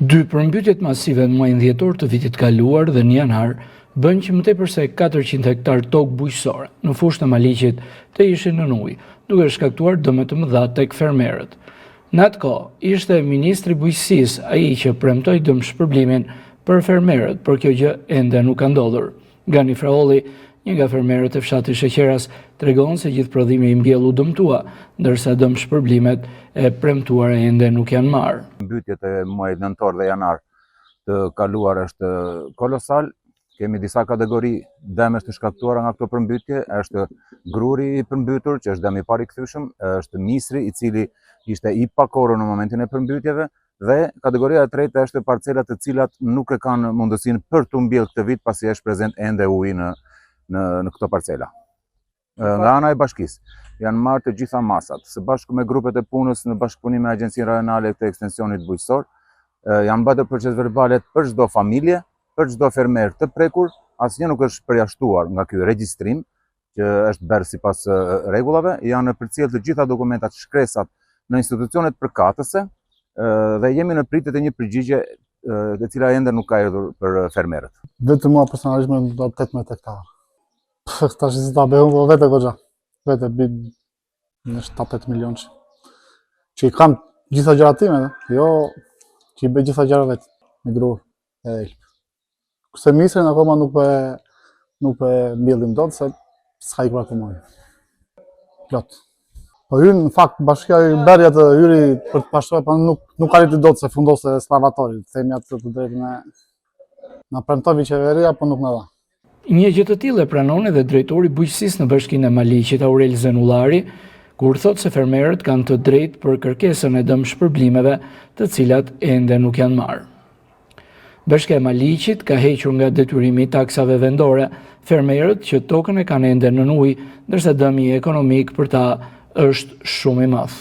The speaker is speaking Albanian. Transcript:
Dy përmbytjet masive në muajin dhjetor të vitit kaluar dhe në janar bën që më tepër se 400 hektar tokë bujqësore në fushën e Maliqit të ishin në ujë, duke shkaktuar dëme të mëdha tek fermerët. Në atë kohë, ishte ministri bujqësisë ai që premtoi dëmshpërblimin për fermerët, por kjo gjë ende nuk ka ndodhur. Gani Fraolli, një nga fermerët e fshatit Sheqeras, tregon se gjithë prodhimi i mbjell u dëmtua, ndërsa dëmshpërblimet e premtuara ende nuk janë marrë. Mbytjet e muajit nëntor dhe janar të kaluar është kolosal. Kemi disa kategori dëmesh të shkaktuara nga këto përmbytje. Është gruri i përmbytur, që është dëm i parë i kthyeshëm, është misri, i cili ishte i pakorur në momentin e përmbytjeve, dhe kategoria e tretë është parcelat të cilat nuk e kanë mundësinë për të mbjellë këtë vit pasi është prezent ende uji në këto parcela. Nga ana e bashkisë janë marrë të gjitha masat, së bashku me grupet e punës në bashkëpunim me Agjencinë Rajonale të Ekstensionit Bujqësor, janë bërë proces verbalet për çdo familje, për çdo fermer të prekur, asnjë nuk është përjashtuar nga ky regjistrim, që është bërë sipas rregullave, janë përcjellë të gjitha dokumentat, shkresat në institucionet përkatëse dhe jemi në pritje të një përgjigje e cila ende nuk ka erdhur për fermerët. Vetëm mua personalisht më do 18 hektarë. Tash si ta bëjmë vete goxha. Vete në 7-8 milionë. Që i kam gjitha gjërat time, jo që i bëj gjitha gjërat vetë, me grur e elp. Kurse misrin akoma nuk po e mbjellim dot se s'ka ikur akoma. Plot. Po hyn në fakt bashkia e Berja të hyri për të pashtuar, po nuk arriti dot se fundose sklavatori. Themi atë të drejtën na premtoi qeveria, po nuk na dha. Një gjë të tillë e pranon edhe drejtori i bujqësisë në Bashkinë e Maliqit, Aurel Zenullari, kur thotë se fermerët kanë të drejtë për kërkesën e dëmshpërblimeve, të cilat ende nuk janë marrë. Bashkia e Maliqit ka hequr nga detyrimi i taksave vendore fermerët që tokën e kanë ende nën ujë, ndërsa dëmi ekonomik për ta është shumë i madh.